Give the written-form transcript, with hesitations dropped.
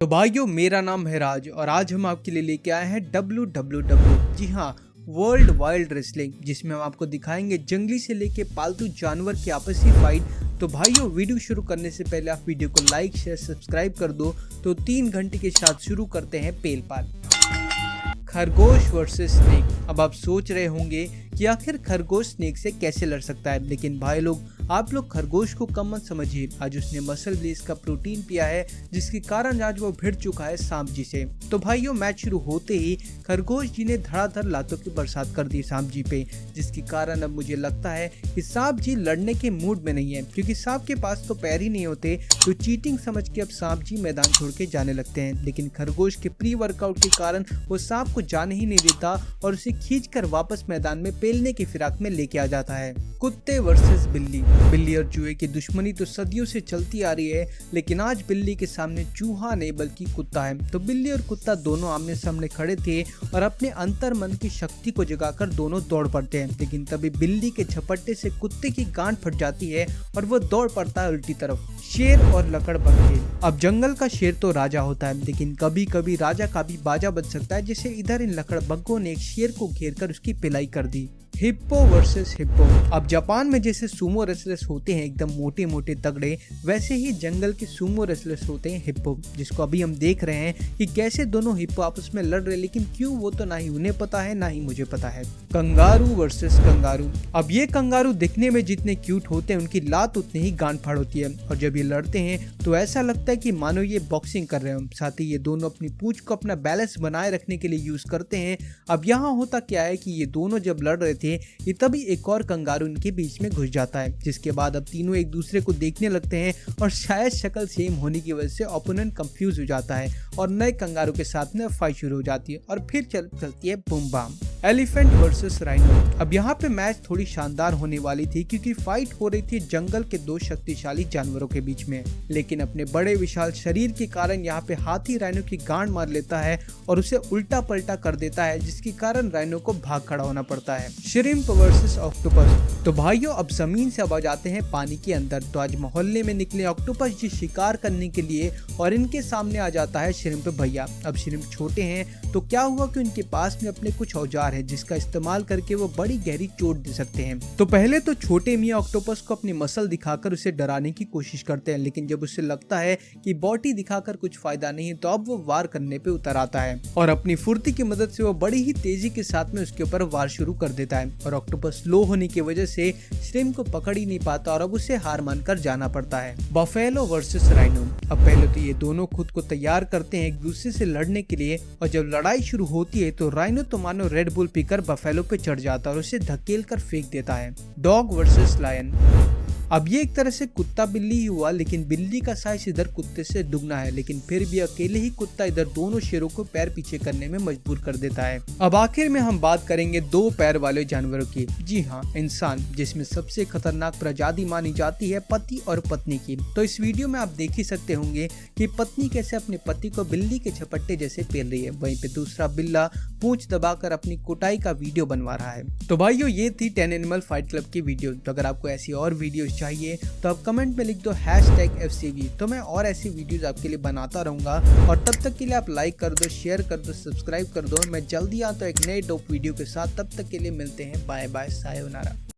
तो भाइयों, मेरा नाम है राज और आज हम आपके लिए लेके आए हैं WWW, जी हाँ, वर्ल्ड वाइल्ड रेसलिंग, जिसमें हम आपको दिखाएंगे जंगली से लेके पालतू जानवर की आपसी फाइट। तो भाइयों, वीडियो शुरू करने से पहले आप वीडियो को लाइक शेयर सब्सक्राइब कर दो। तो 3 घंटे के साथ शुरू करते हैं पेल पाल। खरगोश वर्सेस स्नेक। अब आप सोच रहे होंगे कि आखिर खरगोश स्नेक से कैसे लड़ सकता है, लेकिन भाई लोग, आप लोग खरगोश को कम मत समझिए। आज उसने मसल ब्लेज का प्रोटीन पिया है, जिसके कारण आज वो भिड़ चुका है सांप जी से। तो भाइयों, मैच शुरू होते ही खरगोश जी ने धड़ाधड़ लातों की बरसात कर दी सांप जी पे, जिसके कारण अब मुझे लगता है कि सांप जी लड़ने के मूड में नहीं है, क्योंकि सांप के पास तो पैर ही नहीं होते। तो चीटिंग समझ के अब सांप जी मैदान छोड़ के जाने लगते हैं, लेकिन खरगोश के प्री वर्कआउट के कारण वो सांप को जाने ही नहीं देता और उसे खींचकर वापस मैदान में पेलने की फिराक में लेके आ जाता है। कुत्ते वर्सेस बिल्ली। बिल्ली और चूहे की दुश्मनी तो सदियों से चलती आ रही है, लेकिन आज बिल्ली के सामने चूहा नहीं बल्कि कुत्ता है। तो बिल्ली और कुत्ता दोनों आमने सामने खड़े थे और अपने अंतर मन की शक्ति को जगाकर दोनों दौड़ पड़ते हैं, लेकिन तभी बिल्ली के झपट्टे से कुत्ते की गांड फट जाती है और वो दौड़ पड़ता है उल्टी तरफ। शेर और लकड़बग खेल। अब जंगल का शेर तो राजा होता है, लेकिन कभी कभी राजा का भी बाजा बज सकता है, जैसे इधर इन लकड़बग्गों ने एक शेर को घेरकर उसकी पिलाई कर दी। Hippo versus hippo. अब जापान में जैसे सुमो रेसलर्स होते हैं एकदम मोटे मोटे तगड़े, वैसे ही जंगल के सुमो रेसलर्स होते हैं हिप्पो, जिसको अभी हम देख रहे हैं कि कैसे दोनों हिप्पो आपस में लड़ रहे हैं, लेकिन क्यों वो तो ना ही उन्हें पता है ना ही मुझे पता है। Kangaroo versus kangaroo. अब ये कंगारू दिखने में जितने क्यूट होते हैं, उनकी लात उतनी ही गांड फाड़ होती है, और जब ये लड़ते हैं तो ऐसा लगता है कि मानो ये बॉक्सिंग कर रहे हैं। साथ ही ये दोनों अपनी पूंछ को अपना बैलेंस बनाए रखने के लिए यूज करते हैं। अब यहाँ होता क्या है कि ये दोनों जब लड़ रहे थे, ये तभी एक और कंगारू इनके बीच में घुस जाता है, जिसके बाद अब तीनों एक दूसरे को देखने लगते हैं और शायद शक्ल सेम होने की वजह से ओपोनेंट कंफ्यूज हो जाता है और नए कंगारू के साथ में फाइट शुरू हो जाती है और फिर चलती है boom bam. Elephant versus rhino. अब यहाँ पे मैच थोड़ी शानदार होने वाली थी, क्योंकि फाइट हो रही थी जंगल के दो शक्तिशाली जानवरों के बीच में, लेकिन अपने बड़े विशाल शरीर के कारण यहाँ पे हाथी राइनो की गांड मार लेता है और उसे उल्टा पलटा कर देता है, जिसके कारण राइनो को भाग खड़ा होना पड़ता है। Shrimp versus octopus. तो भाइयों, अब जमीन से अब आ जाते हैं पानी के अंदर। तो आज मोहल्ले में निकले ऑक्टोपस जी शिकार करने के लिए और इनके सामने आ जाता है श्रिम्प भैया। अब श्रिम्प छोटे हैं, तो क्या हुआ कि उनके पास में अपने कुछ औजार है, जिसका इस्तेमाल करके वो बड़ी गहरी चोट दे सकते हैं। तो पहले तो छोटे मियाँ ऑक्टोपस को अपनी मसल दिखाकर उसे डराने की कोशिश करते हैं, लेकिन जब उसे लगता है कि बॉडी दिखाकर कुछ फायदा नहीं है, तो अब वो वार करने पे उतर आता है और अपनी फुर्ती की मदद से वो बड़ी ही तेजी के साथ में उसके ऊपर वार शुरू कर देता है। और ऑक्टोपस लो होने की वजह से श्रिम्प को पकड़ ही नहीं पाता और अब उसे हार मानकर जाना पड़ता है। Buffalo versus rhino. अब पहले तो ये दोनों खुद को तैयार करते हैं एक दूसरे से लड़ने के लिए, और जब लड़ाई शुरू होती है तो राइनो तो मानो रेड बुल पीकर बफेलो पे चढ़ जाता है और उसे धकेल कर फेंक देता है। Dog versus lion. अब ये एक तरह से कुत्ता बिल्ली ही हुआ, लेकिन बिल्ली का साइज इधर कुत्ते से दुगना है, लेकिन फिर भी अकेले ही कुत्ता इधर दोनों शेरों को पैर पीछे करने में मजबूर कर देता है। अब आखिर में हम बात करेंगे 2 पैर वाले जानवरों की, जी हाँ, इंसान, जिसमें सबसे खतरनाक प्रजाति मानी जाती है पति और पत्नी की। तो इस वीडियो में आप देख ही सकते होंगे कि पत्नी कैसे अपने पति को बिल्ली के झपट्टे जैसे पेल रही है, वहीं पे दूसरा बिल्ला पूंछ दबाकर अपनी कुटाई का वीडियो बनवा रहा है। तो भाइयों, ये थी 10 एनिमल फाइट क्लब की वीडियो। तो अगर आपको ऐसी और वीडियो चाहिए तो आप कमेंट में लिख दो #FCV, तो मैं और ऐसी वीडियोस आपके लिए बनाता रहूंगा। और तब तक के लिए आप लाइक कर दो, शेयर कर दो, सब्सक्राइब कर दो। मैं जल्दी आता हूं एक नए टॉप वीडियो के साथ। तब तक के लिए मिलते हैं, बाय बाय, सायोनारा।